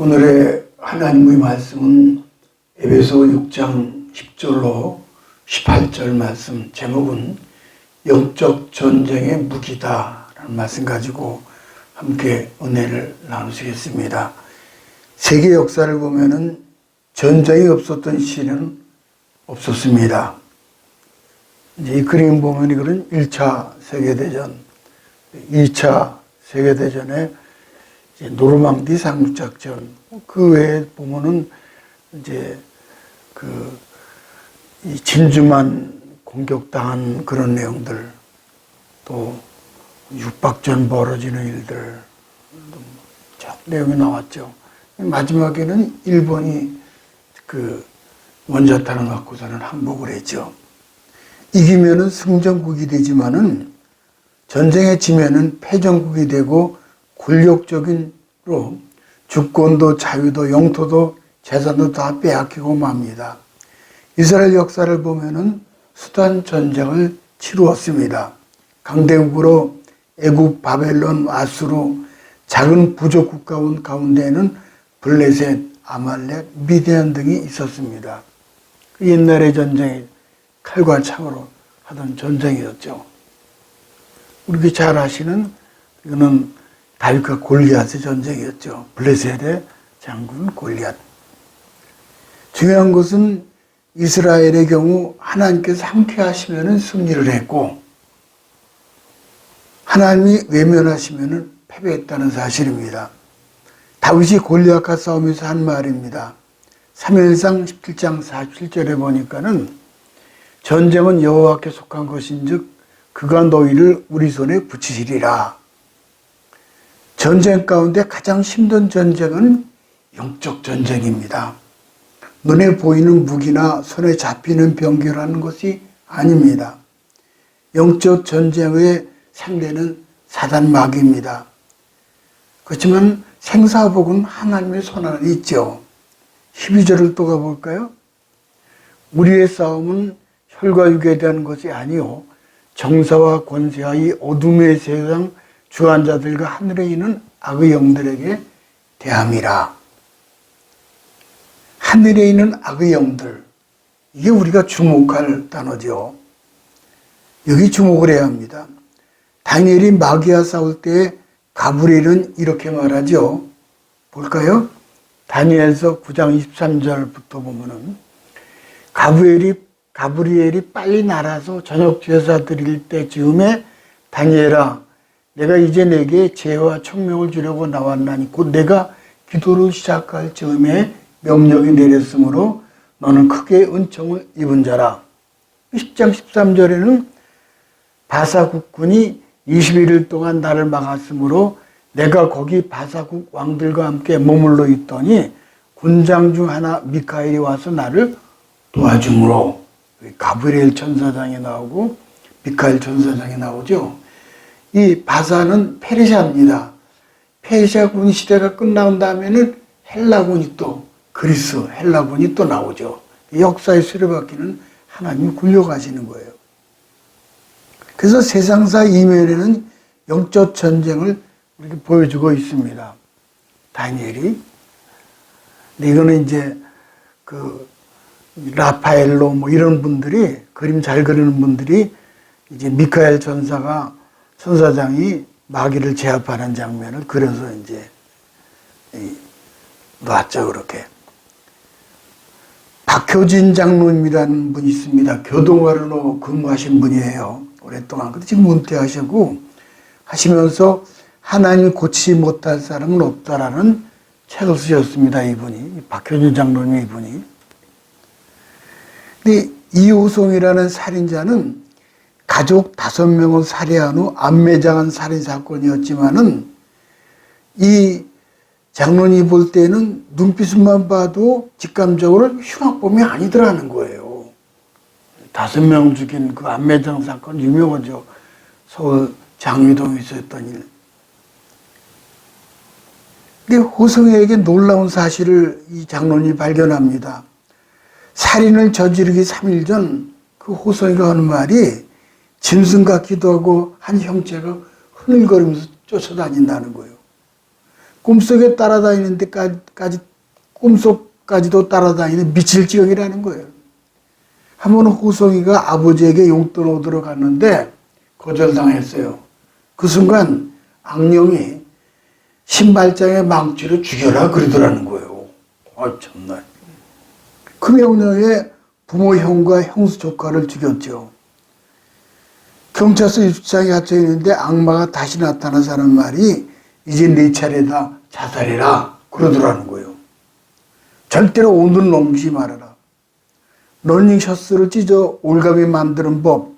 오늘의 하나님의 말씀은 에베소 6장 10절로 18절 말씀, 제목은 영적 전쟁의 무기다 라는 말씀 가지고 함께 은혜를 나누시겠습니다. 세계 역사를 보면은 전쟁이 없었던 시는 없었습니다. 이제 이 그림 보면 이거는 1차 세계대전, 2차 세계대전에 노르망디 상륙작전, 그 외에 보면은 이제 이 진주만 공격당한 그런 내용들, 또 육박전 벌어지는 일들, 내용이 나왔죠. 마지막에는 일본이 그 원자탄을 갖고서는 항복을 했죠. 이기면은 승전국이 되지만은 전쟁에 지면은 패전국이 되고 굴욕적인로 주권도 자유도 영토도 재산도 다 빼앗기고 맙니다. 이스라엘 역사를 보면은 수단 전쟁을 치루었습니다. 강대국으로 애굽, 바벨론, 아수르, 작은 부족 국가 가운데에는 블레셋, 아말렉, 미디안 등이 있었습니다. 그 옛날의 전쟁이 칼과 창으로 하던 전쟁이었죠. 우리가 잘 아시는 이거는 다윗과 골리앗의 전쟁이었죠. 블레셋의 장군 골리앗. 중요한 것은 이스라엘의 경우 하나님께서 함께 하시면 승리를 했고 하나님이 외면하시면 패배했다는 사실입니다. 다윗이 골리앗과 싸우면서 한 말입니다. 사무엘상 17장 47절에 보니까는 전쟁은 여호와께 속한 것인즉 그가 너희를 우리 손에 붙이시리라. 전쟁 가운데 가장 힘든 전쟁은 영적 전쟁입니다. 눈에 보이는 무기나 손에 잡히는 병기라는 것이 아닙니다. 영적 전쟁의 상대는 사단 마귀입니다. 그렇지만 생사복은 하나님의 손 안에 있죠. 12절을 또 가볼까요? 우리의 싸움은 혈과 육에 대한 것이 아니요 정사와 권세와 이 어둠의 세상 주관자들과 하늘에 있는 악의 영들에게 대함이라. 하늘에 있는 악의 영들, 이게 우리가 주목할 단어죠. 여기 주목을 해야 합니다. 다니엘이 마귀와 싸울 때 가브리엘은 이렇게 말하죠. 볼까요? 다니엘서 9장 23절부터 보면은 가브리엘이 빨리 날아서 저녁 제사 드릴 때쯤에 다니엘아, 내가 이제 내게 지혜와 총명을 주려고 나왔나니 곧 내가 기도를 시작할 즈음에 명령이 내렸으므로 너는 크게 은총을 입은 자라. 10장 13절에는 바사국군이 21일 동안 나를 막았으므로 내가 거기 바사국 왕들과 함께 머물러 있더니 군장 중 하나 미카엘이 와서 나를 도와주므로. 가브리엘 천사장이 나오고 미카엘 천사장이 나오죠. 이 바사는 페르시아입니다. 페르시아군 시대가 끝나온 다음에는 헬라군이 또 그리스 헬라군이 또 나오죠. 역사의 수레바퀴는 하나님이 굴려가시는 거예요. 그래서 세상사 이면에는 영적 전쟁을 이렇게 보여주고 있습니다. 다니엘이. 근데 이거는 이제 라파엘로 뭐 이런 분들이, 그림 잘 그리는 분들이 이제 미카엘 천사장이 마귀를 제압하는 장면을 그려서 이제 놨죠, 그렇게. 박효진 장로님이라는 분이 있습니다. 교동화로 근무하신 분이에요. 오랫동안. 근데 지금 하시면서 하나님이 고치지 못할 사람은 없다라는 책을 쓰셨습니다, 이분이. 박효진 장로님 이분이. 근데 이호송이라는 살인자는 가족 5명을 살해한 후 암매장한 살인사건이었지만은 이 장로님이 볼 때는 눈빛만 봐도 직감적으로 흉악범이 아니더라는 거예요. 5명 죽인 그 암매장 사건 유명하죠. 서울 장위동에 있었던 일. 근데 호성이에게 놀라운 사실을 이 장로님이 발견합니다. 살인을 저지르기 3일 전 그 호성이가 하는 말이 짐승 같기도 하고 한 형체가 흐느거리면서 쫓아다닌다는 거예요. 꿈속에 따라다니는 데까지, 꿈속까지도 따라다니는 미칠 지경이라는 거예요. 한 번은 호성이가 아버지에게 용돈 얻으러 갔는데 거절당했어요. 그 순간 악령이 신발장에 망치로 죽여라 그러더라는 거예요. 아, 참나. 그 명령에 부모 형과 형수 조카를 죽였죠. 경찰서 입구장에 갇혀 있는데 악마가 다시 나타나서 하는 말이 이제 네 차례다, 자살해라 그러더라는 거예요. 절대로 오늘은 넘기지 말아라. 러닝셔츠를 찢어 올가미 만드는 법,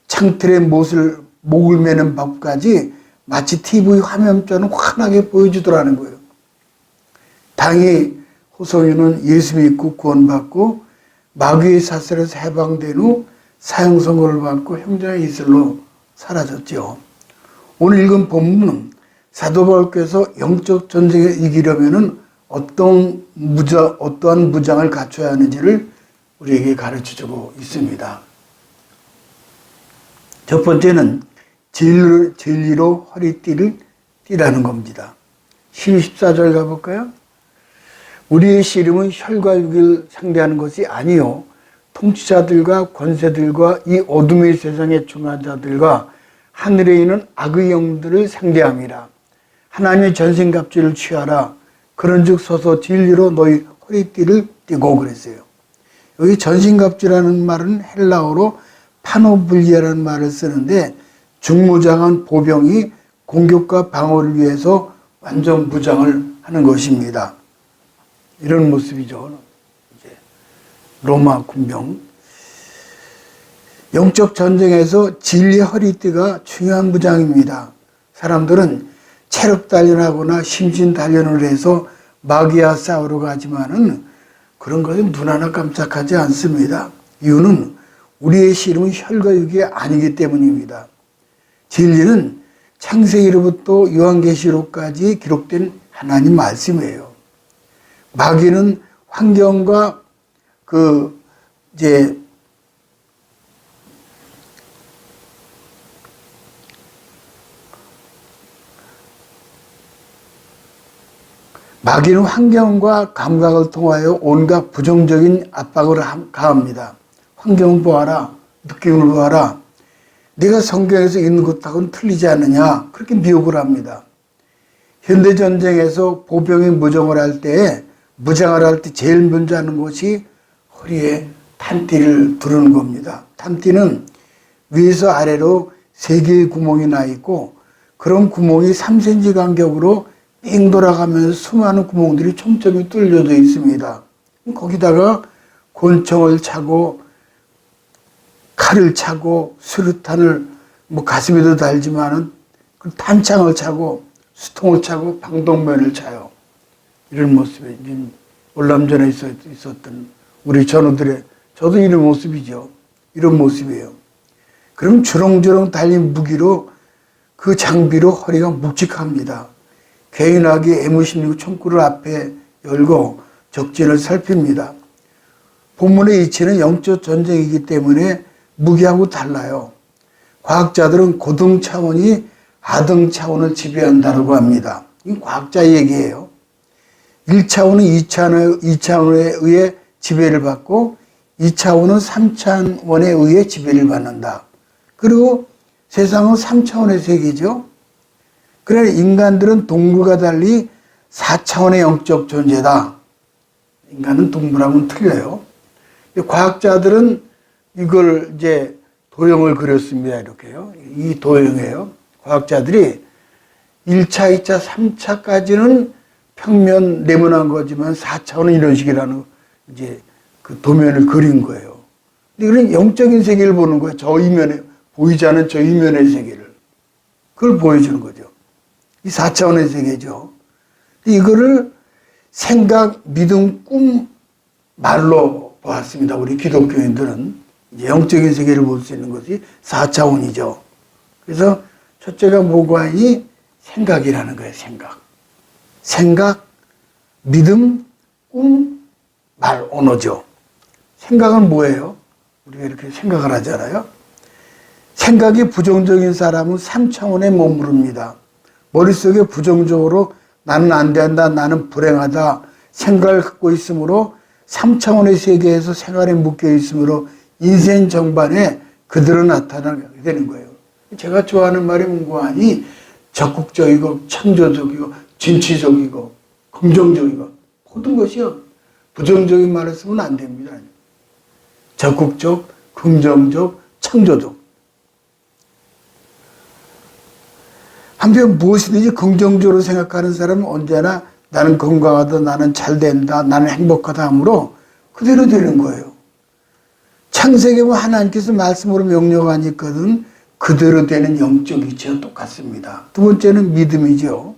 창틀에 목을 매는 법까지 마치 TV 화면처럼 환하게 보여주더라는 거예요. 당연히 호성이는 예수 믿고 구원받고 마귀의 사슬에서 해방된 후 사형 선고를 받고 형장의 이슬로 사라졌죠. 오늘 읽은 본문은 사도 바울께서 영적 전쟁에 이기려면은 어떠한 무장을 갖춰야 하는지를 우리에게 가르쳐주고 있습니다. 첫 번째는 진리로 허리띠를 띠라는 겁니다. 14절 가볼까요? 우리의 씨름은 혈과 육을 상대하는 것이 아니요 통치자들과 권세들과 이 어둠의 세상의 중화자들과 하늘에 있는 악의 영들을 상대함이라. 하나님의 전신갑주를 취하라. 그런즉 서서 진리로 너희 허리띠를 띠고 그랬어요. 여기 전신갑주라는 말은 헬라어로 파노블리아라는 말을 쓰는데 중무장한 보병이 공격과 방어를 위해서 완전 무장을 하는 것입니다. 이런 모습이죠. 이제 로마 군병. 영적 전쟁에서 진리의 허리띠가 중요한 무장입니다. 사람들은 체력 단련하거나 심신 단련을 해서 마귀와 싸우러 가지만은 그런 것은 눈 하나 깜짝하지 않습니다. 이유는 우리의 씨름은 혈과 육이 아니기 때문입니다. 진리는 창세기로부터 요한계시록까지 기록된 하나님 말씀이에요. 마귀는 환경과 마귀는 환경과 감각을 통하여 온갖 부정적인 압박을 가합니다. 환경을 보아라, 느낌을 보아라. 네가 성경에서 있는 것하고는 틀리지 않느냐, 그렇게 미혹을 합니다. 현대전쟁에서 보병이 무장을 할 때 제일 먼저 하는 것이 허리에 탄띠를 두르는 겁니다. 탄띠는 위에서 아래로 3개의 구멍이 나 있고 그런 구멍이 3cm 간격으로 빙 돌아가면서 수많은 구멍들이 촘촘히 뚫려져 있습니다. 거기다가 권총을 차고 칼을 차고 수류탄을 가슴에도 달지만은 탄창을 차고 수통을 차고 방독면을 차요. 이런 모습이 월남전에 있었던 우리 전우들의, 저도 이런 모습이죠. 이런 모습이에요. 그럼 주렁주렁 달린 무기로 그 장비로 허리가 묵직합니다. 개인하게 M16 총구를 앞에 열고 적진을 살핍니다. 본문의 이치는 영적 전쟁이기 때문에 무기하고 달라요. 과학자들은 고등 차원이 하등 차원을 지배한다고 합니다. 이건 과학자 얘기예요. 1차원은 2차원에 의해 지배를 받고 2차원은 3차원에 의해 지배를 받는다. 그리고 세상은 3차원의 세계죠. 그래 인간들은 동물과 달리 4차원의 영적 존재다. 인간은 동물하고는 틀려요. 과학자들은 이걸 이제 도형을 그렸습니다. 이렇게요. 이 도형이에요. 과학자들이 1차, 2차, 3차까지는 평면 네모난 거지만 4차원은 이런 식이라는 이제 그 도면을 그린 거예요. 근데 이런 영적인 세계를 보는 거예요. 저 이면에, 보이지 않는 저 이면의 세계를. 그걸 보여주는 거죠. 이 4차원의 세계죠. 이거를 생각, 믿음, 꿈, 말로 보았습니다. 우리 기독교인들은 이제 영적인 세계를 볼 수 있는 것이 4차원이죠. 그래서 첫째가 뭐가니 생각이라는 거예요. 생각, 믿음, 꿈, 말, 언어죠. 생각은 뭐예요? 우리가 이렇게 생각을 하잖아요. 생각이 부정적인 사람은 3차원에 머무릅니다. 머릿속에 부정적으로 나는 안 된다, 나는 불행하다 생각을 갖고 있으므로 3차원의 세계에서 생활에 묶여 있으므로 인생 전반에 그대로 나타나게 되는 거예요. 제가 좋아하는 말이 문고하니 적극적이고 창조적이고 진취적이고 긍정적이고 모든 것이요. 부정적인 말을 쓰면 안 됩니다. 적극적, 긍정적, 창조적. 한편 무엇이든지 긍정적으로 생각하는 사람은 언제나 나는 건강하다, 나는 잘 된다, 나는 행복하다 하므로 그대로 되는 거예요. 창세기 보면 하나님께서 말씀으로 명령하니 있거든 그대로 되는 영적 이치와 똑같습니다. 두 번째는 믿음이죠.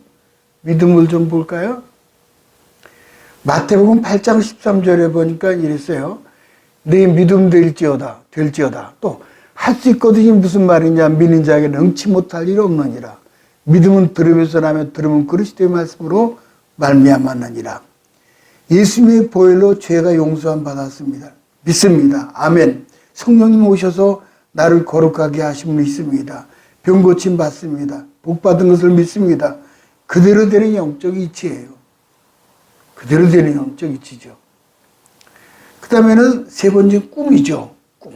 믿음을 좀 볼까요? 마태복음 8장 13절에 보니까 이랬어요. 네 믿음 될지어다. 또 할 수 있거든요. 무슨 말이냐. 믿는 자에게 능치 못할 일 없느니라. 믿음은 들으면서 나면 들으면 그리스도의 말씀으로 말미암았느니라. 예수님의 보혈로 죄가 용서함 받았습니다. 믿습니다. 아멘. 성령님 오셔서 나를 거룩하게 하심을 믿습니다. 병 고침 받습니다. 복 받은 것을 믿습니다. 그대로 되는 영적 이치예요. 그대로 되는 영적 이치죠. 그 다음에는 세 번째 꿈이죠. 꿈.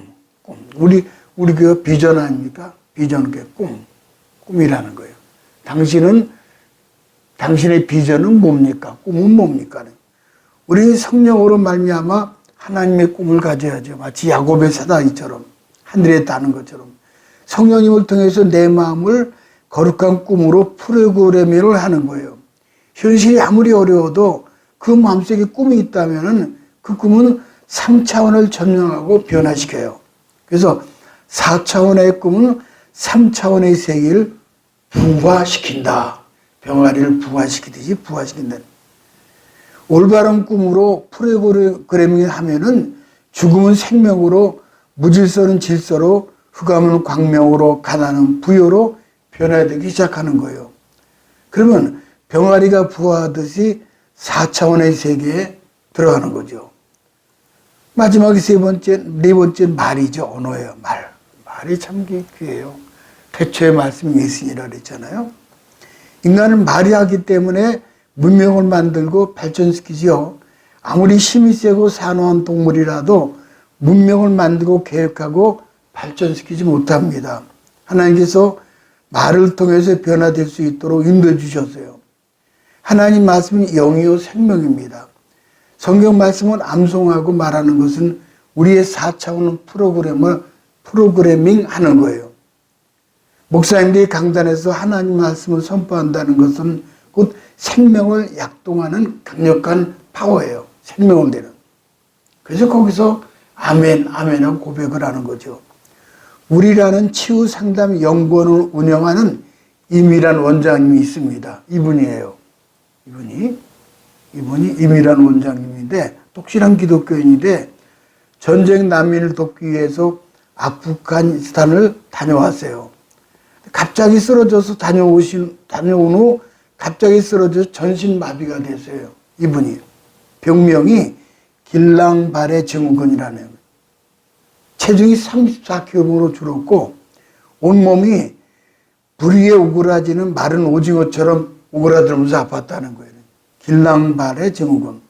우리 그 비전 아닙니까? 비전, 그 꿈이라는 거예요. 당신의 비전은 뭡니까? 꿈은 뭡니까? 우리 성령으로 말미암아 하나님의 꿈을 가져야죠. 마치 야곱의 사다리처럼 하늘에 따는 것처럼 성령님을 통해서 내 마음을 거룩한 꿈으로 프로그래밍을 하는 거예요. 현실이 아무리 어려워도 그 마음속에 꿈이 있다면 그 꿈은 3차원을 점령하고 변화시켜요. 그래서 4차원의 꿈은 3차원의 세계를 부화시킨다. 병아리를 부화시키듯이 부화시킨다. 올바른 꿈으로 프로그래밍을 하면은 죽음은 생명으로, 무질서는 질서로, 흑암은 광명으로, 가난은 부여로 변화되기 시작하는 거예요. 그러면 병아리가 부화하듯이 4차원의 세계에 들어가는 거죠. 마지막에 네 번째 말이죠. 언어예요. 말이 참 귀해요. 태초의 말씀이 예수니라 그랬잖아요. 인간은 말이 하기 때문에 문명을 만들고 발전시키지요. 아무리 힘이 세고 산호한 동물이라도 문명을 만들고 계획하고 발전시키지 못합니다. 하나님께서 말을 통해서 변화될 수 있도록 인도해 주셨어요. 하나님 말씀은 영이요 생명입니다. 성경 말씀을 암송하고 말하는 것은 우리의 4차원 프로그래밍 하는 거예요. 목사님들이 강단에서 하나님 말씀을 선포한다는 것은 곧 생명을 약동하는 강력한 파워예요. 생명을 내는. 그래서 거기서 아멘, 아멘하고 고백을 하는 거죠. 우리라는 치유 상담 연구원을 운영하는 임이란 원장님이 있습니다. 이분이에요. 이분이 임이란 원장님인데 똑실한 기독교인인데 전쟁 난민을 돕기 위해서 아프가니스탄을 다녀왔어요. 갑자기 쓰러져서 다녀온 후 갑자기 쓰러져서 전신마비가 됐어요. 이분이. 병명이 길랑발의 증후군이라는. 체중이 34kg로 줄었고 온몸이 불 위에 오그라지는 마른 오징어처럼 오그라들면서 아팠다는 거예요. 길랑발의 증후군.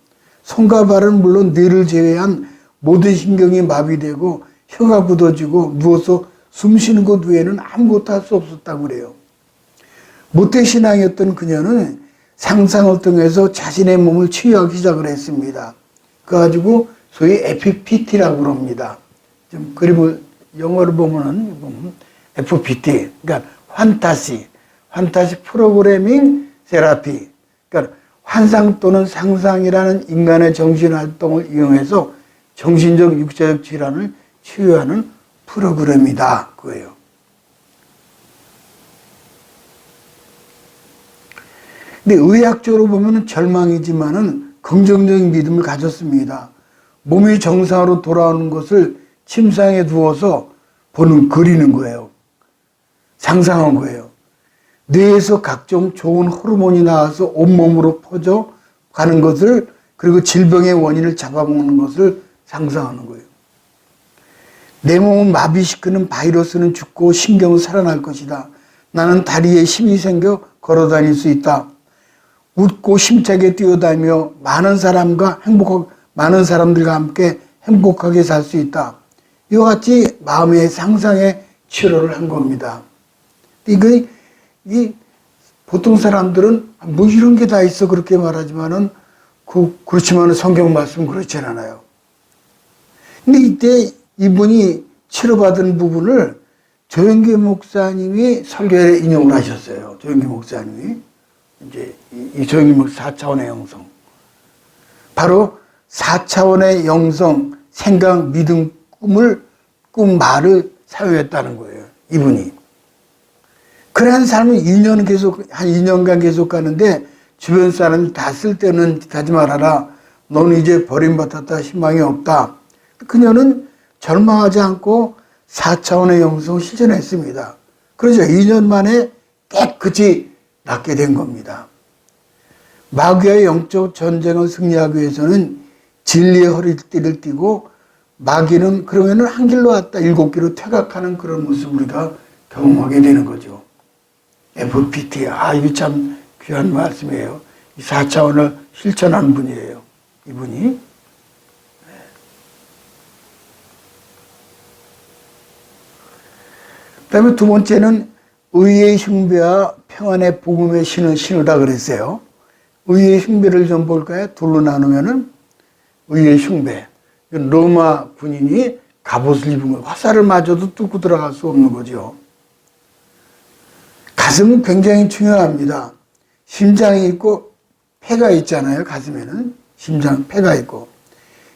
손과 발은 물론 뇌를 제외한 모든 신경이 마비되고 혀가 굳어지고 누워서 숨 쉬는 것 외에는 아무것도 할 수 없었다고 그래요. 모태신앙이었던 그녀는 상상을 통해서 자신의 몸을 치유하기 시작을 했습니다. 그래가지고 소위 FPT라고 그럽니다. 좀 그림을 영어로 보면은 FPT, 그러니까 판타시 프로그래밍 세라피, 그러니까 환상 또는 상상이라는 인간의 정신활동을 이용해서 정신적, 육체적 질환을 치유하는 프로그램이다. 그거예요. 근데 의학적으로 보면 절망이지만은 긍정적인 믿음을 가졌습니다. 몸이 정상으로 돌아오는 것을 침상에 두어서 그리는 거예요. 상상한 거예요. 뇌에서 각종 좋은 호르몬이 나와서 온몸으로 퍼져 가는 것을, 그리고 질병의 원인을 잡아먹는 것을 상상하는 거예요. 내 몸을 마비시키는 바이러스는 죽고 신경은 살아날 것이다. 나는 다리에 힘이 생겨 걸어 다닐 수 있다. 웃고 힘차게 뛰어다니며 많은 사람들과 함께 행복하게 살 수 있다. 이와 같이 마음의 상상에 치료를 한 겁니다. 보통 사람들은 뭐 이런 게 다 있어 그렇게 말하지만은 그렇지만은 성경 말씀은 그렇지 않아요. 근데 이때 이분이 치료받은 부분을 조영기 목사님이 설교에 인용을 하셨어요. 조영기 목사님이. 이제 이 조영기 목사 4차원의 영성. 바로 4차원의 영성, 생각, 믿음, 말을 사용했다는 거예요. 이분이. 그러한 삶을 한 2년간 계속 가는데 주변 사람이 다 쓸 때는 가지 말아라. 너는 이제 버림받았다. 희망이 없다. 그녀는 절망하지 않고 4차원의 영성을 실천했습니다. 그러죠. 2년 만에 깨끗이 낫게 된 겁니다. 마귀와의 영적 전쟁을 승리하기 위해서는 진리의 허리띠를 띠고 마귀는 그러면은 한 길로 왔다 7길로 퇴각하는 그런 모습을 우리가 경험하게 되는 거죠. FPT. 이거 참 귀한 말씀이에요. 이 4차원을 실천한 분이에요. 이분이. 그 다음에 두 번째는 의의 흉배와 평안의 복음의 신으다 그랬어요. 의의 흉배를 좀 볼까요? 둘로 나누면은 의의 흉배. 로마 군인이 갑옷을 입은 거예요. 화살을 맞아도 뚫고 들어갈 수 없는 거죠. 가슴은 굉장히 중요합니다. 심장이 있고 폐가 있잖아요. 가슴에는 폐가 있고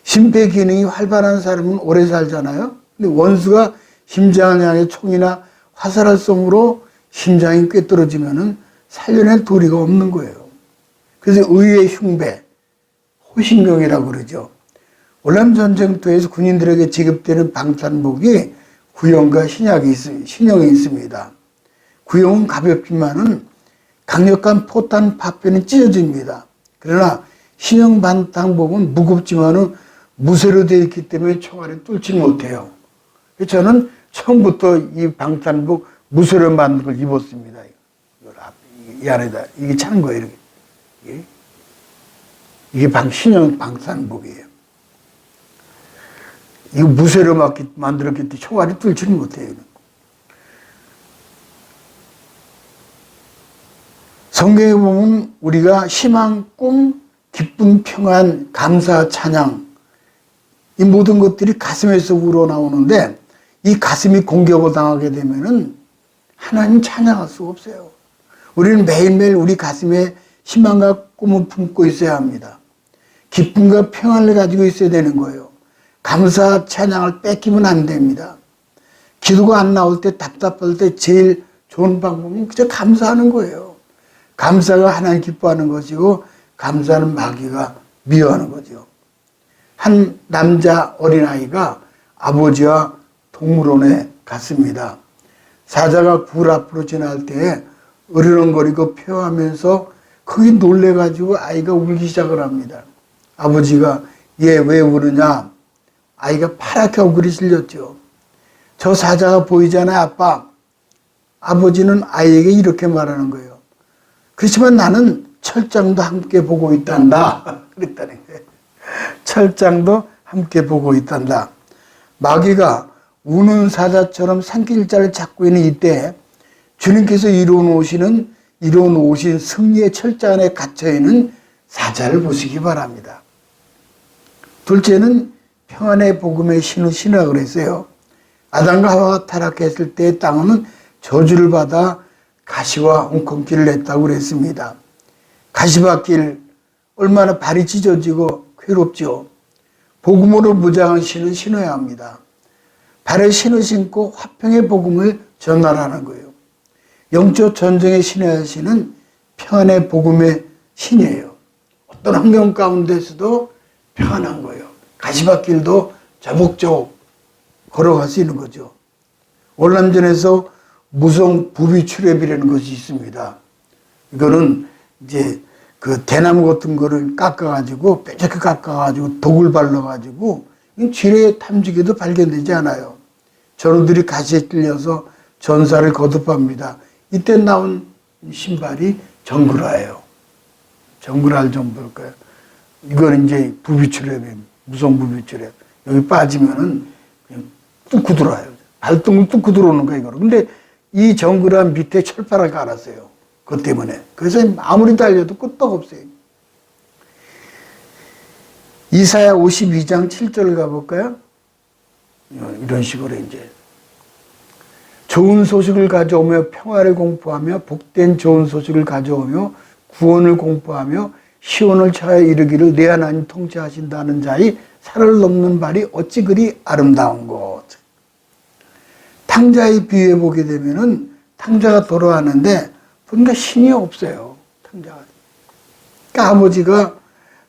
심폐 기능이 활발한 사람은 오래 살잖아요. 근데 원수가 심장을 향해 총이나 화살을 쏘므로 심장이 꿰뚫어지면은 살려낼 도리가 없는 거예요. 그래서 의의 흉배, 호신경이라고 그러죠. 월남 전쟁터에서 군인들에게 지급되는 방탄복이 구형과 신형이 있습니다. 구형은 가볍지만은 강력한 포탄 파편이 찢어집니다. 그러나 신형 방탄복은 무겁지만은 무쇠로 되어 있기 때문에 총알이 뚫지 못해요. 그래서 저는 처음부터 이 방탄복 무쇠로 만든 걸 입었습니다. 이 안에다 이게 차는 거예요. 이게 신형 방탄복이에요. 이거 무쇠로 만들었기 때문에 총알이 뚫지는 못해요. 성경에 보면 우리가 희망, 꿈, 기쁨, 평안, 감사, 찬양 이 모든 것들이 가슴에서 우러나오는데 이 가슴이 공격을 당하게 되면은 하나님 찬양할 수가 없어요. 우리는 매일매일 우리 가슴에 희망과 꿈을 품고 있어야 합니다. 기쁨과 평안을 가지고 있어야 되는 거예요. 감사, 찬양을 뺏기면 안 됩니다. 기도가 안 나올 때 답답할 때 제일 좋은 방법은 그저 감사하는 거예요. 감사가 하나님 기뻐하는 것이고 감사는 마귀가 미워하는 거죠. 한 남자 어린아이가 아버지와 동물원에 갔습니다. 사자가 굴 앞으로 지날 때 으르렁거리고 표하면서 거기 놀래가지고 아이가 울기 시작을 합니다. 아버지가 얘 왜 우느냐? 아이가 파랗게 얼굴이 질렸죠. 저 사자가 보이잖아요, 아빠. 아버지는 아이에게 이렇게 말하는 거예요. 그렇지만 나는 철장도 함께 보고 있단다. 그랬다는 거예요. 철장도 함께 보고 있단다. 마귀가 우는 사자처럼 산길자를 잡고 있는 이때 주님께서 이루어놓으신 승리의 철장 안에 갇혀있는 사자를 보시기 바랍니다. 둘째는 평안의 복음의 신이라고 그랬어요. 아담과 하와가 타락했을 때 땅은 저주를 받아 가시와 웅콩길을 냈다고 그랬습니다. 가시밭길 얼마나 발이 찢어지고 괴롭죠. 복음으로 무장한 신을 신어야 합니다. 발에 신을 신고 화평의 복음을 전달하는 거예요. 영적 전쟁에 신어야 할 신은 평안의 복음의 신이에요. 어떤 환경 가운데서도 평안한 거예요. 가시밭길도 자복자복 걸어갈 수 있는 거죠. 월남전에서 무성 부비 출애비라는 것이 있습니다. 이거는 이제 그 대나무 같은 거를 깎아가지고 뾰족하게 깎아가지고 독을 발라가지고 지뢰 탐지기도 발견되지 않아요. 전우들이 가시에 찔려서 전사를 거듭합니다. 이때 나온 신발이 정글화예요. 정글알 좀 볼까요? 이거는 이제 부비출혈이에요. 무성부비출혈. 여기 빠지면은 그냥 뚫고 들어와요. 발등을 뚫고 들어오는 거예요, 이거는. 근데 이 정글알 밑에 철파를 깔았어요. 그것 때문에. 그래서 아무리 달려도 끄떡 없어요. 이사야 52장 7절 가볼까요? 이런 식으로 이제. 좋은 소식을 가져오며 평화를 공포하며 복된 좋은 소식을 가져오며 구원을 공포하며 시온을 차에 이르기를 내 하나님 통치하신다는 자의 산을 넘는 발이 어찌 그리 아름다운 것. 탕자의 비유해 보게 되면은 탕자가 돌아왔는데 보니까 신이 없어요. 탕자가. 그러니까 아버지가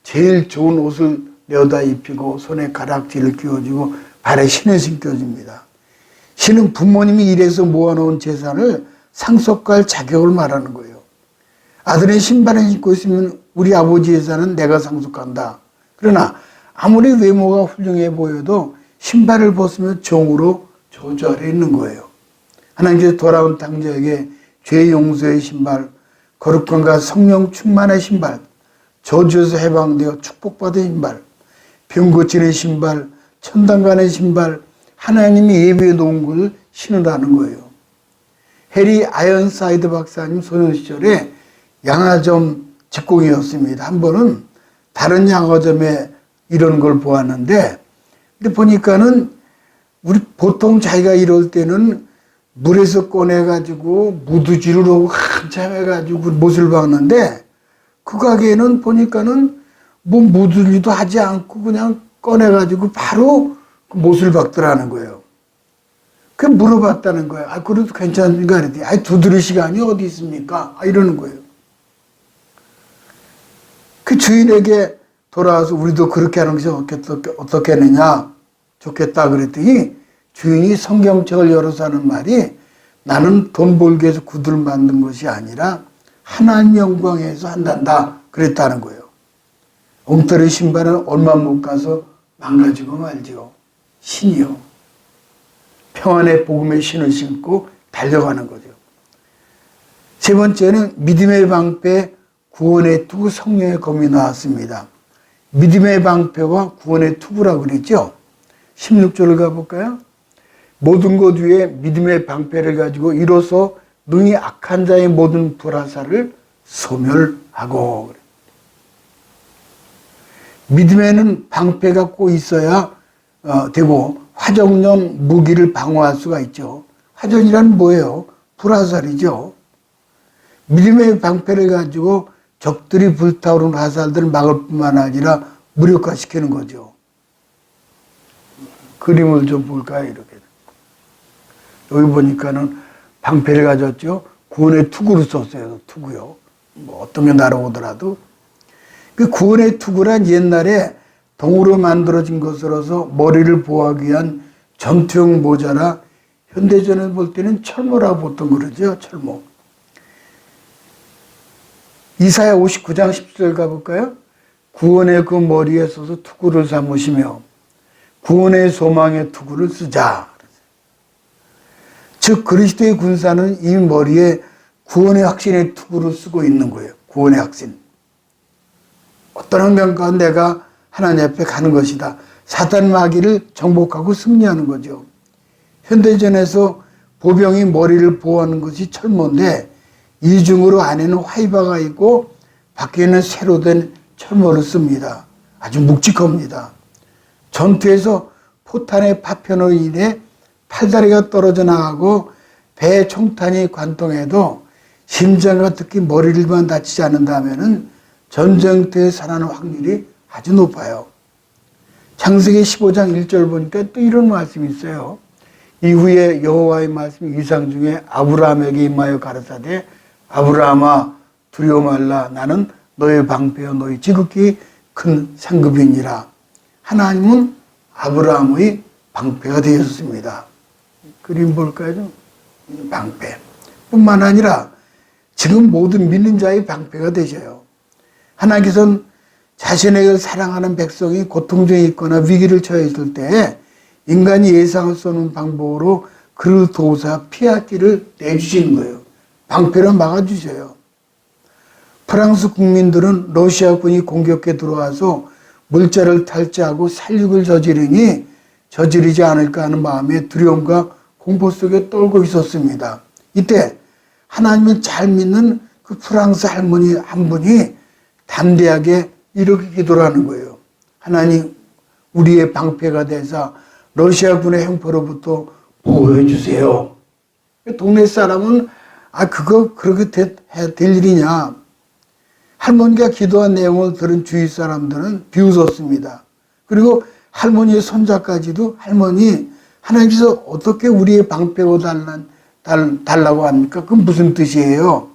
제일 좋은 옷을 내어다 입히고 손에 가락지를 끼워주고 발에 신을 신겨줍니다. 신은 부모님이 일해서 모아놓은 재산을 상속할 자격을 말하는 거예요. 아들의 신발을 신고 있으면 우리 아버지 재산은 내가 상속한다. 그러나 아무리 외모가 훌륭해 보여도 신발을 벗으면 종으로 저주아래 있는 거예요. 하나님께서 돌아온 탕자에게 죄 용서의 신발, 거룩함과 성령 충만의 신발, 저주에서 해방되어 축복받은 신발, 병 고치는 신발, 천당간의 신발, 하나님이 예비해 놓은 것을 신으라는 거예요. 해리 아이언사이드 박사님 소년 시절에 양화점 직공이었습니다. 한 번은 다른 양화점에 이런 걸 보았는데, 근데 보니까는 우리 보통 자기가 이럴 때는 물에서 꺼내가지고 무드질을 하고 한참 해가지고 못을 박는데, 그 가게는 보니까는 뭐 무드질도 하지 않고 그냥 꺼내가지고 바로 못을 박더라는 거예요. 그 물어봤다는 거예요. 아, 그래도 괜찮은가? 그랬더니, 아, 두드릴 시간이 어디 있습니까? 아, 이러는 거예요. 그 주인에게 돌아와서 우리도 그렇게 하는 것이 어떻겠느냐? 좋겠다 그랬더니 주인이 성경책을 열어서 하는 말이 나는 돈 벌기 위해서 구두를 만든 것이 아니라 하나님 영광에 해서 한단다 그랬다는 거예요. 엉터리 신발은 얼마 못 가서 망가지고 말지요. 신이요. 평안의 복음의 신을 신고 달려가는 거죠. 세 번째는 믿음의 방패, 구원의 투구, 성령의 검이 나왔습니다. 믿음의 방패와 구원의 투구라고 그랬죠. 16절을 가볼까요? 모든 것 위에 믿음의 방패를 가지고 이로써 능히 악한 자의 모든 불화살을 소멸하고. 믿음에는 방패가 꼭 있어야 되고 화정령 무기를 방어할 수가 있죠. 화전이란 뭐예요? 불화살이죠. 믿음의 방패를 가지고 적들이 불타오르는 화살들을 막을 뿐만 아니라 무력화시키는 거죠. 그림을 좀 볼까요? 이렇게. 여기 보니까는 방패를 가졌죠. 구원의 투구를 썼어요. 투구요. 뭐 어떤 게 날아오더라도. 그 구원의 투구란 옛날에 동으로 만들어진 것으로서 머리를 보호하기 위한 전투용 모자라 현대전에 볼 때는 철모라고 보통 그러죠. 철모. 이사야 59장 10절 가볼까요? 구원의 그 머리에 서서 투구를 삼으시며 구원의 소망의 투구를 쓰자. 즉 그리스도의 군사는 이 머리에 구원의 확신의 투구를 쓰고 있는 거예요. 구원의 확신. 어떤 환경 가운데 내가 하나님 앞에 가는 것이다. 사단 마귀를 정복하고 승리하는 거죠. 현대전에서 보병이 머리를 보호하는 것이 철모인데 이중으로 안에는 화이바가 있고 밖에는 새로 된 철모를 씁니다. 아주 묵직합니다. 전투에서 포탄의 파편으로 인해 팔다리가 떨어져 나가고 배에 총탄이 관통해도 심장과 특히 머리를만 다치지 않는다면 전쟁터에 살아나는 확률이 아주 높아요. 창세기 15장 1절 보니까 또 이런 말씀이 있어요. 이후에 여호와의 말씀이 이상 중에 아브라함에게 임하여 가르사되 아브라함아 두려워 말라 나는 너의 방패여 너의 지극히 큰 상급이니라. 하나님은 아브라함의 방패가 되었습니다. 그림 볼까요? 방패 뿐만 아니라 지금 모든 믿는 자의 방패가 되셔요. 하나님께서는 자신에게 사랑하는 백성이 고통 중에 있거나 위기를 처해 있을 때 인간이 예상할 수 없는 방법으로 그를 도우사 피할 길을 내주시는 거예요. 방패로 막아주셔요. 프랑스 국민들은 러시아군이 공격해 들어와서 물자를 탈취하고 살육을 저지르지 않을까 하는 마음의 두려움과 공포 속에 떨고 있었습니다. 이때 하나님을 잘 믿는 그 프랑스 할머니 한 분이 담대하게 이렇게 기도를 하는 거예요. 하나님, 우리의 방패가 되사 러시아군의 형포로부터 보호해 주세요. 동네 사람은 그거 그렇게 될 일이냐. 할머니가 기도한 내용을 들은 주위 사람들은 비웃었습니다. 그리고 할머니의 손자까지도 할머니, 하나님께서 어떻게 우리의 방패고 달라고 합니까? 그건 무슨 뜻이에요?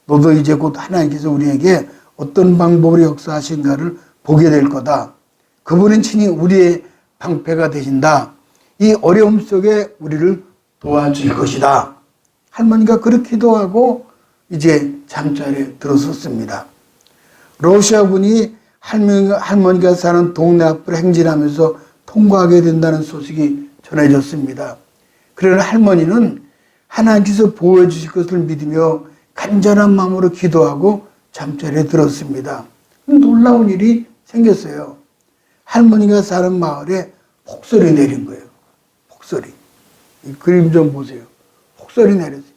너도 이제 곧 하나님께서 우리에게 어떤 방법으로 역사하신가를 보게 될 거다. 그분은 친히 우리의 방패가 되신다. 이 어려움 속에 우리를 도와줄 것이다. 할머니가 그렇게 기도하고 이제 잠자리에 들어섰습니다. 러시아군이 할머니가 사는 동네 앞을 행진하면서 통과하게 된다는 소식이 전해졌습니다. 그러나 할머니는 하나님께서 보호해 주실 것을 믿으며 간절한 마음으로 기도하고 잠자리에 들었습니다. 놀라운 일이 생겼어요. 할머니가 사는 마을에 폭설이 내린 거예요. 폭설이. 이 그림 좀 보세요. 폭설이 내렸어요.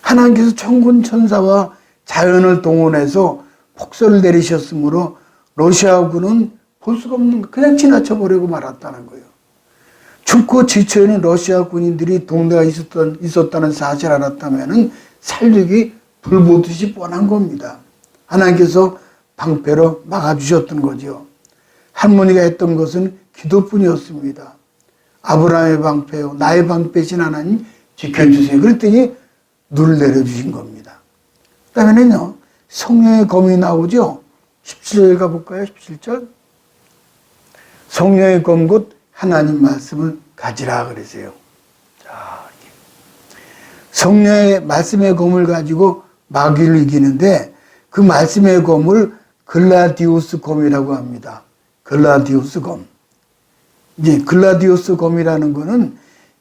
하나님께서 천군 천사와 자연을 동원해서 폭설을 내리셨으므로 러시아군은 볼 수가 없는 거 그냥 지나쳐버리고 말았다는 거예요. 춥고 지쳐있는 러시아 군인들이 동네가 있었다는 사실을 알았다면 살육이 불보듯이 뻔한 겁니다. 하나님께서 방패로 막아주셨던 거죠. 할머니가 했던 것은 기도뿐이었습니다. 아브라함의 방패요, 나의 방패신 하나님 지켜주세요. 그랬더니 눈을 내려주신 겁니다. 그 다음에는요, 성령의 검이 나오죠. 17절 가볼까요? 17절. 성령의 검 곧 하나님 말씀을 가지라 그랬어요. 자, 성령의 말씀의 검을 가지고 마귀를 이기는데 그 말씀의 검을 글라디우스 검이라고 합니다. 글라디우스 검. 이제 글라디우스 검이라는 거는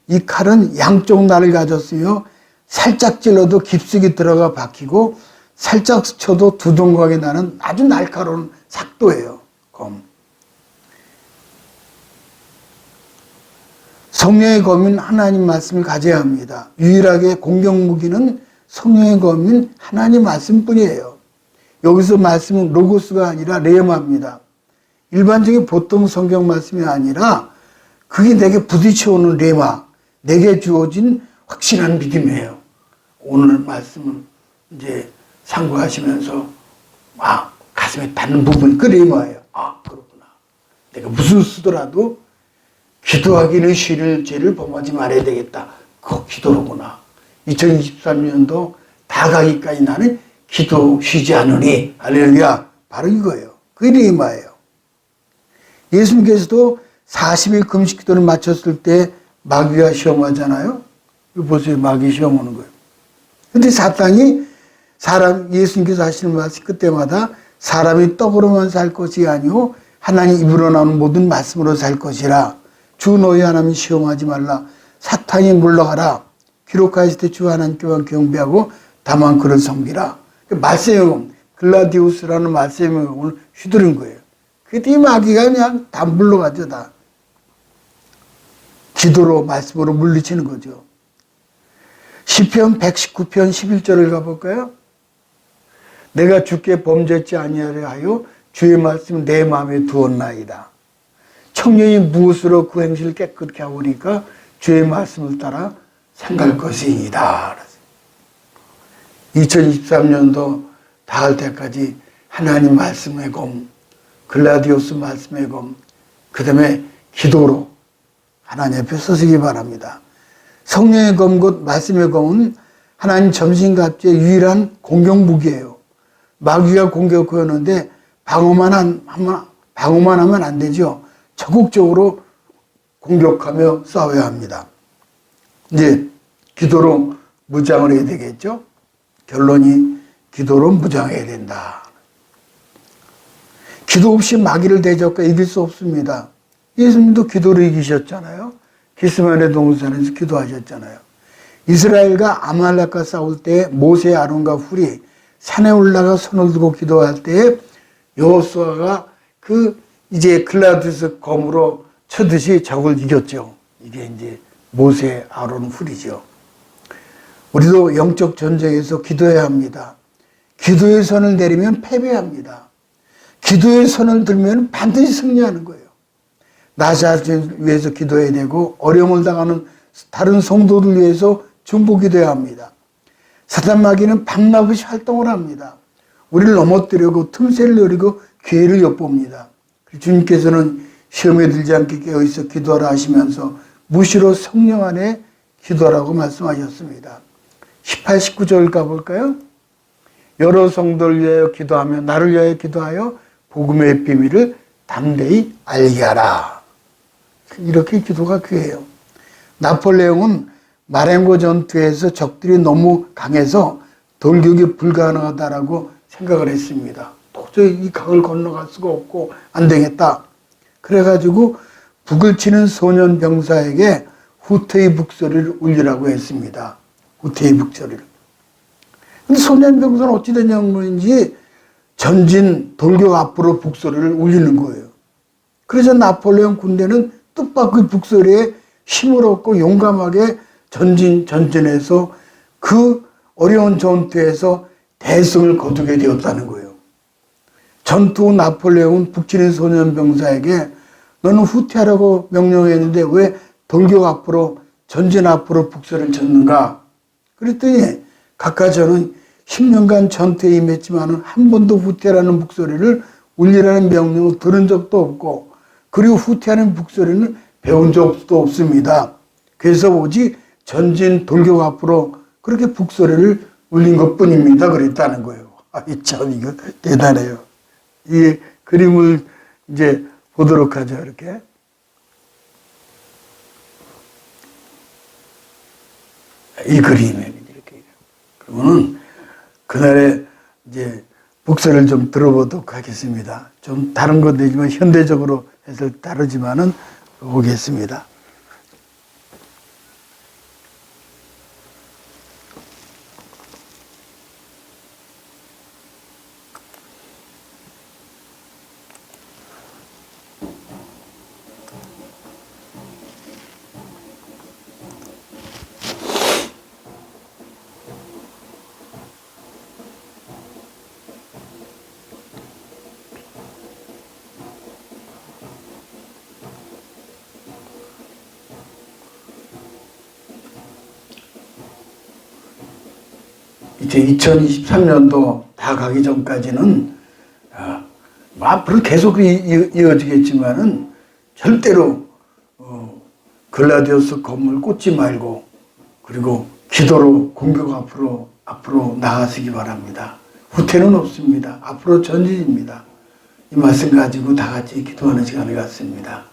이 칼은 양쪽 날을 가졌으며 살짝 찔러도 깊숙이 들어가 박히고 살짝 스쳐도 두동강이 나는 아주 날카로운 삭도예요. 검. 성령의 검인 하나님 말씀을 가져야 합니다. 유일하게 공격 무기는 성령의 검인 하나님 말씀뿐이에요. 여기서 말씀은 로고스가 아니라 레마입니다. 일반적인 보통 성경 말씀이 아니라 그게 내게 부딪혀오는 레마, 내게 주어진 확실한 믿음이에요. 오늘 말씀은 이제 상고하시면서 가슴에 닿는 부분이 그 레마예요. 그렇구나. 내가 무슨 쓰더라도 기도하기는 쉬는 죄를 범하지 말아야 되겠다. 그거 기도로구나. 2023년도 다 가기까지 나는 기도 쉬지 않으니 할렐루야. 바로 이거예요. 그게 레마예요. 예수님께서도 40일 금식 기도를 마쳤을 때 마귀가 시험하잖아요. 이거 보세요. 마귀 시험 오는 거예요. 근데 사탄이 예수님께서 하시는 말씀 그때마다 사람이 떡으로만 살 것이 아니오 하나님 입으로 나오는 모든 말씀으로 살 것이라. 주 너희 하나님 시험하지 말라. 사탄이 물러가라. 기록하실 때 주 하나님께만 경배하고 다만 그를 섬기라. 말씀의 검, 글라디우스라는 말씀의 검을 휘두른 거예요. 그때 마귀가 그냥 다 물러가죠. 다. 기도로 말씀으로 물리치는 거죠. 시편 119편 11절을 가볼까요? 내가 주께 범죄치 아니하려 하여 주의 말씀을 내 마음에 두었나이다. 청년이 무엇으로 그 행실을 깨끗게 하오니까 주의 말씀을 따라 상갈 것이니이다. 2023년도 닿을 때까지 하나님 말씀의 검, 글라디우스 말씀의 검, 그 다음에 기도로 하나님 앞에 서시기 바랍니다. 성령의 검, 곧 말씀의 검은 하나님 점심갑주의 유일한 공격 무기예요. 마귀가 공격하는데 방어만 하면 안 되죠. 적극적으로 공격하며 싸워야 합니다. 이제 기도로 무장을 해야 되겠죠. 결론이 기도로 무장해야 된다. 기도 없이 마귀를 대적과 이길 수 없습니다. 예수님도 기도로 이기셨잖아요. 기스마네 동산에서 기도하셨잖아요. 이스라엘과 아말렉과 싸울 때 모세, 아론과 훌이 산에 올라가 손을 들고 기도할 때 여호수아가 그 이제 글라디스 검으로 쳐듯이 적을 이겼죠. 이게 이제 모세 아론 훌이죠. 우리도 영적 전쟁에서 기도해야 합니다. 기도의 선을 내리면 패배합니다. 기도의 선을 들면 반드시 승리하는 거예요. 나 자신을 위해서 기도해야 되고 어려움을 당하는 다른 성도들 위해서 중보 기도해야 합니다. 사단 마귀는 밤낮없이 활동을 합니다. 우리를 넘어뜨리고 틈새를 노리고 기회를 엿봅니다. 주님께서는 시험에 들지 않게 깨어있어 기도하라 하시면서 무시로 성령 안에 기도하라고 말씀하셨습니다. 18, 19절 가볼까요? 여러 성도를 위하여 기도하며 나를 위하여 기도하여 복음의 비밀을 담대히 알게 하라. 이렇게 기도가 귀해요. 나폴레옹은 마렌고 전투에서 적들이 너무 강해서 돌격이 불가능하다라고 생각을 했습니다. 도저히 이 강을 건너갈 수가 없고 안 되겠다. 그래가지고 북을 치는 소년 병사에게 후퇴의 북소리를 울리라고 했습니다. 후퇴의 북소리를. 근데 소년 병사는 어찌 된 영문인지 전진 돌격 앞으로 북소리를 울리는 거예요. 그래서 나폴레옹 군대는 뜻밖의 북소리에 힘을 얻고 용감하게 전진해서 그 어려운 전투에서 대승을 거두게 되었다는 거예요. 전투 후 나폴레옹은 북치는 소년 병사에게 너는 후퇴하라고 명령했는데 왜 돌격 앞으로 전진 앞으로 북소리를 쳤는가? 그랬더니 각각 저는 10년간 전투에 임했지만 한 번도 후퇴라는 북소리를 울리라는 명령을 들은 적도 없고 그리고 후퇴하는 북소리는 배운 적도 없습니다. 그래서 오직 전진 돌격 앞으로 그렇게 북소리를 울린 것뿐입니다. 그랬다는 거예요. 참 이거 대단해요. 이 그림을 이제 보도록 하죠. 이렇게. 이 그림에 이렇게. 그러면은 그날의 이제 북소리를 좀 들어보도록 하겠습니다. 좀 다른 건 되지만 현대적으로 해서 다르지만은 보겠습니다. 이제 2023년도 다 가기 전까지는 앞으로 계속 이어지겠지만은 절대로 글라디우스 검을 꽂지 말고 그리고 기도로 공격 앞으로 나아가시기 바랍니다. 후퇴는 없습니다. 앞으로 전진입니다. 이 말씀 가지고 다 같이 기도하는 시간을 갖습니다.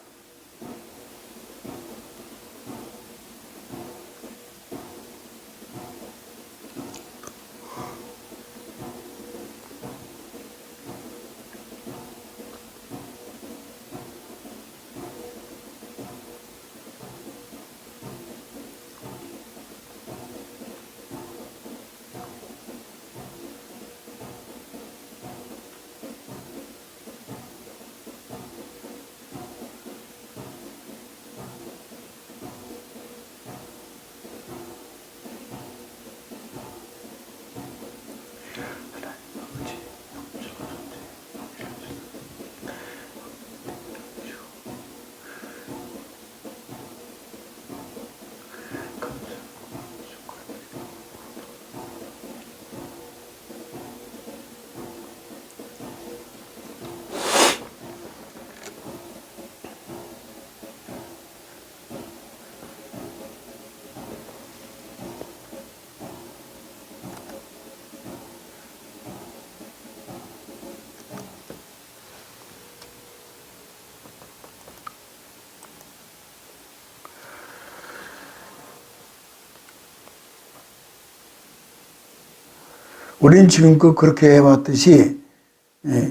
우린 지금껏 그렇게 해왔듯이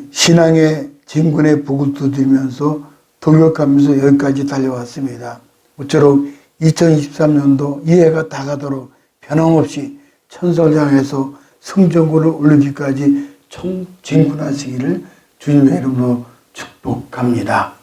신앙의 진군의 북을 두드리면서 돌격하면서 여기까지 달려왔습니다. 모쪼록 2023년도 이 해가 다 가도록 변함없이 천성을 향해서 성전군을 올리기까지 총 진군하시기를 주님의 이름으로 축복합니다.